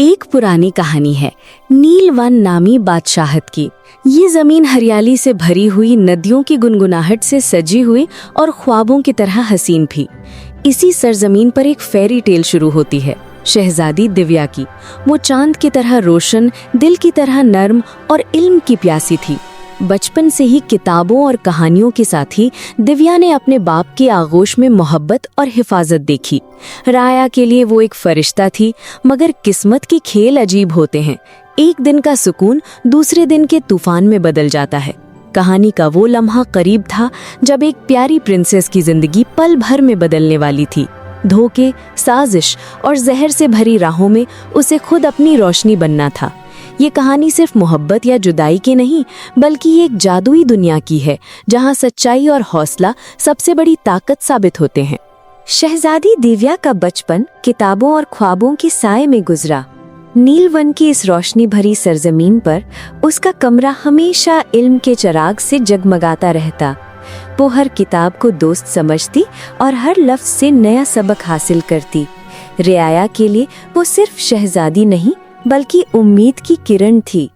एक पुरानी कहानी है नीलवन नामी बादशाहत की। ये जमीन हरियाली से भरी हुई, नदियों की गुनगुनाहट से सजी हुई और ख्वाबों की तरह हसीन थी। इसी सरजमीन पर एक फेरी टेल शुरू होती है, शहजादी दिव्या की। वो चांद की तरह रोशन, दिल की तरह नर्म और इल्म की प्यासी थी। बचपन से ही किताबों और कहानियों के साथ ही दिव्या ने अपने बाप की आगोश में मोहब्बत और हिफाजत देखी। राया के लिए वो एक फरिश्ता थी, मगर किस्मत के खेल अजीब होते हैं। एक दिन का सुकून दूसरे दिन के तूफान में बदल जाता है। कहानी का वो लम्हा करीब था जब एक प्यारी प्रिंसेस की जिंदगी पल भर में बदलने वाली थी। धोखे, साजिश और जहर से भरी राहों में उसे खुद अपनी रोशनी बनना था। ये कहानी सिर्फ मोहब्बत या जुदाई की नहीं, बल्कि एक जादुई दुनिया की है, जहाँ सच्चाई और हौसला सबसे बड़ी ताकत साबित होते हैं। शहजादी दिव्या का बचपन किताबों और ख्वाबों के साए में गुजरा। नीलवन की इस रोशनी भरी सरजमीन पर उसका कमरा हमेशा इल्म के चिराग से जगमगाता रहता। वो हर किताब को दोस्त समझती और हर लफ्ज से नया सबक हासिल करती। रियाया के लिए वो सिर्फ शहजादी नहीं, बल्कि उम्मीद की किरण थी।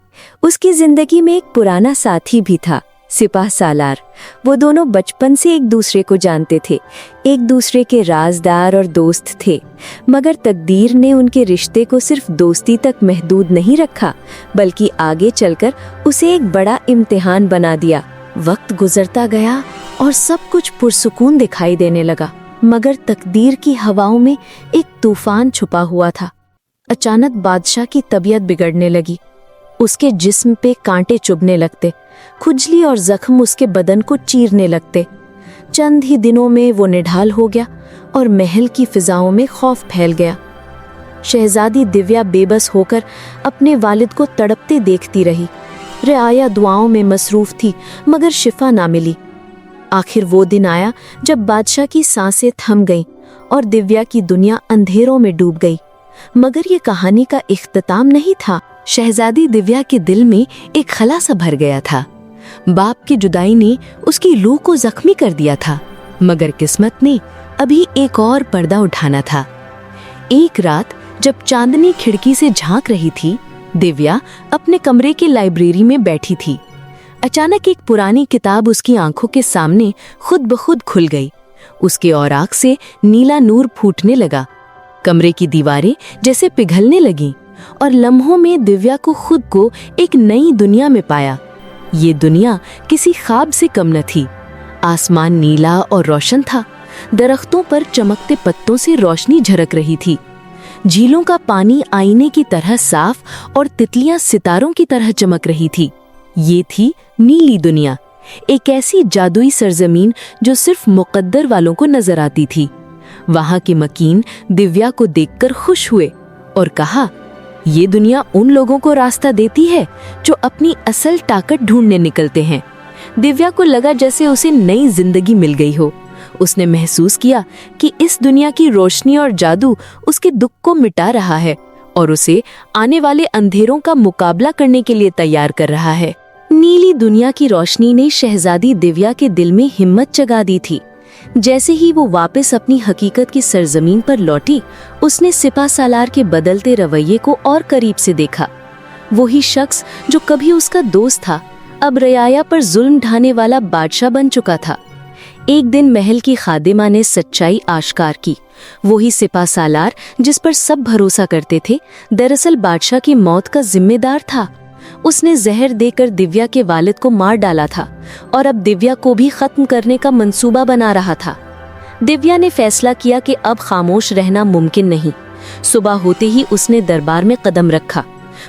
उसकी जिंदगी में एक पुराना साथी भी था, सिपाह सालार। वो दोनों बचपन से एक दूसरे को जानते थे, एक दूसरे के राजदार और दोस्त थे। मगर तकदीर ने उनके रिश्ते को सिर्फ दोस्ती तक महदूद नहीं रखा, बल्कि आगे चलकर उसे एक बड़ा इम्तिहान बना दिया। वक्त गुजरता गया और सब कुछ पुरसुकून दिखाई देने लगा, मगर तकदीर की हवाओं में एक तूफान छुपा हुआ था। अचानक बादशाह की तबीयत बिगड़ने लगी। उसके जिस्म पे कांटे चुभने लगते, खुजली और जख्म उसके बदन को चीरने लगते। चंद ही दिनों में वो निढाल हो गया और महल की फिजाओं में खौफ फैल गया। शहजादी दिव्या बेबस होकर अपने वालिद को तड़पते देखती रही। रियाया दुआओं में मसरूफ थी, मगर शिफा ना मिली। आखिर वो दिन आया जब बादशाह की सांसें थम गईं और दिव्या की दुनिया अंधेरों में डूब गई। मगर ये कहानी का इख्तिताम नहीं था। शहजादी दिव्या के दिल में एक खला सा भर गया था। बाप की जुदाई ने उसकी रूह को जख्मी कर दिया था, मगर किस्मत ने अभी एक और पर्दा उठाना था। एक रात जब चांदनी खिड़की से झांक रही थी, दिव्या अपने कमरे की लाइब्रेरी में बैठी थी। अचानक एक पुरानी किताब उसकी आंखों के सामने खुद ब खुद खुल गई। उसके औराक से नीला नूर फूटने लगा। कमरे की दीवारें जैसे पिघलने लगीं और लम्हों में दिव्या को खुद को एक नई दुनिया में पाया। ये दुनिया किसी ख्वाब से कम न थी। आसमान नीला और रोशन था, दरख्तों पर चमकते पत्तों से रोशनी झरक रही थी। झीलों का पानी आईने की तरह साफ और तितलियां सितारों की तरह चमक रही थी। ये थी नीली दुनिया, एक ऐसी जादुई सरजमीन जो सिर्फ मुकद्दर वालों को नजर आती थी। वहां के मकीन दिव्या को देखकर खुश हुए और कहा, ये दुनिया उन लोगों को रास्ता देती है जो अपनी असल ताकत ढूंढने निकलते हैं। दिव्या को लगा जैसे उसे नई जिंदगी मिल गई हो। उसने महसूस किया कि इस दुनिया की रोशनी और जादू उसके दुख को मिटा रहा है और उसे आने वाले अंधेरों का मुकाबला करने के लिए तैयार कर रहा है। नीली दुनिया की रोशनी ने शहजादी दिव्या के दिल में हिम्मत जगा दी थी। जैसे ही वो वापस अपनी हकीकत की सरजमीन पर लौटी, उसने सिपा सालार के बदलते रवैये को और करीब से देखा। वही शख्स जो कभी उसका दोस्त था, अब रियाया पर जुल्म ढाने वाला बादशाह बन चुका था। एक दिन महल की खादिमा ने सच्चाई आश्कार की। वही सिपा सालार जिस पर सब भरोसा करते थे, दरअसल बादशाह की मौत का जिम्मेदार था। उसने जहर देकर दिव्या के वालिद को मार डाला था और अब दिव्या को भी खत्म करने का मंसूबा बना रहा था। दिव्या ने फैसला किया कि अब खामोश रहना मुमकिन नहीं। सुबह होते ही उसने दरबार में कदम रखा।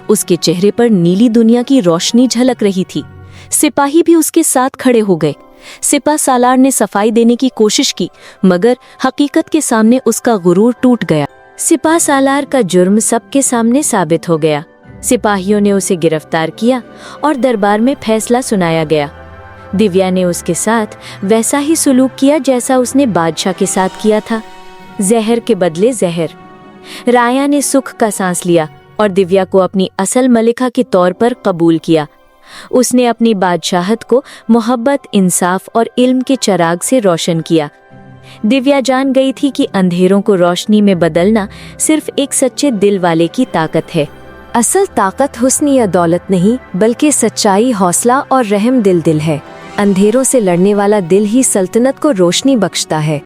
उसके चेहरे पर नीली दुनिया की रोशनी झलक रही थी। सिपाही भी उसके साथ खड़े हो गए। सिपा सालार ने सफाई देने की कोशिश की, मगर हकीकत के सामने उसका गुरूर टूट गया। सिपा सालार का जुर्म सबके सामने साबित हो गया। सिपाहियों ने उसे गिरफ्तार किया और दरबार में फैसला सुनाया गया। दिव्या ने उसके साथ वैसा ही सुलूक किया जैसा उसने बादशाह के साथ किया था, जहर के बदले जहर। राया ने सुख का सांस लिया और दिव्या को अपनी असल मलिका के तौर पर कबूल किया। उसने अपनी बादशाहत को मोहब्बत, इंसाफ और इल्म के चिराग से रोशन किया। दिव्या जान गई थी कि अंधेरों को रोशनी में बदलना सिर्फ एक सच्चे दिल वाले की ताकत है। असल ताकत हुस्न या दौलत नहीं, बल्कि सच्चाई, हौसला और रहम दिल है। अंधेरों से लड़ने वाला दिल ही सल्तनत को रोशनी बख्शता है।